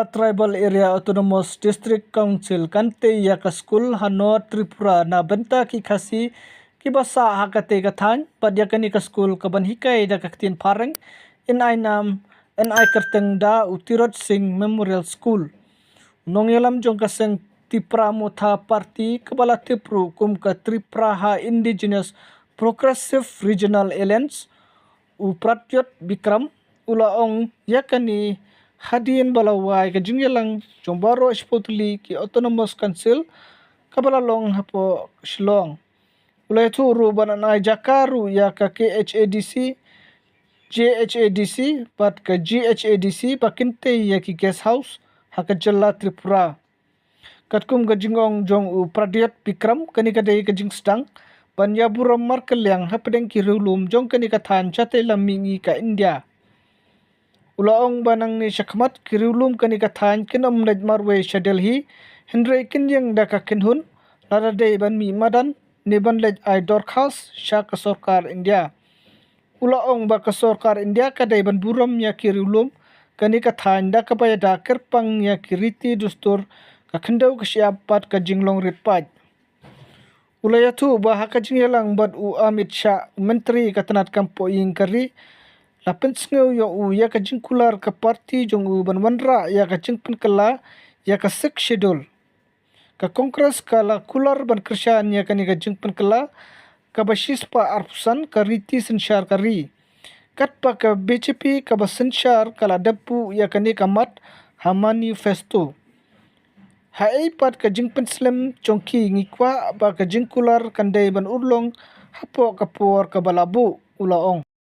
Tripura Tribal Area Autonomous District Council kante ya ka school hano Tripura na benta ki khasi ki basa hakate kathan padya kani ka school kaban hikai da kaktin pareng in ainam NI Kerteng da Utirot Singh Memorial School nongyalam jong kaseng Tripura Motha Party kabala Tripru kum ka Tripura ha Indigenous Progressive Regional Alliance u Pratyot Bikram ulaong yakani hadin balawai ka jingyalang jombaro espotuli ki autonomous council kabalalong hapo Shillong ulay turu bananay jakaru ya ka KHADC JHADC pat ka GHADC pakinte ya ki guest house hakajalla Tripura katkum gajingong jong u Pradyot Bikram kani kadai kajing sedang panyaburam markelyang hapedeng ki rulum jong kani kathan chate lamingi ka India ulaong banang ni syakmat kirulum kani kathan kinam naj marwe Delhi Henry kinyang da ka kinhun ladade ban mi madan ni ban lej ai dorkhas sha ka sarkar India ulaong ba ka sarkar India kadai ban buram ya kirulum kani kathan da ka bayada kerpang ya kiriti dustur ka khendau ka siapat ka jinglong ritpaj ulayatu ba ha ka jingyalang bad u Amit Shah menteri katanat kampo ing kari lapin sngeu yo u ya ka jingkular ka parti jong u banwanra ya ka jingpen kala ya ka sik schedule ka kongres kala kular ban krishan ya ka ni ka jingpen kala ka basis pa arpusan ka riti sensyar kari kat pa ka BJP ka basensyar kala dapu ya ka ni ka mat ha manifesto hai pat ka jingpen slim chongki ngikwa ba ka jingkular kandai ban urlong hapo kapor ka balabu ulaong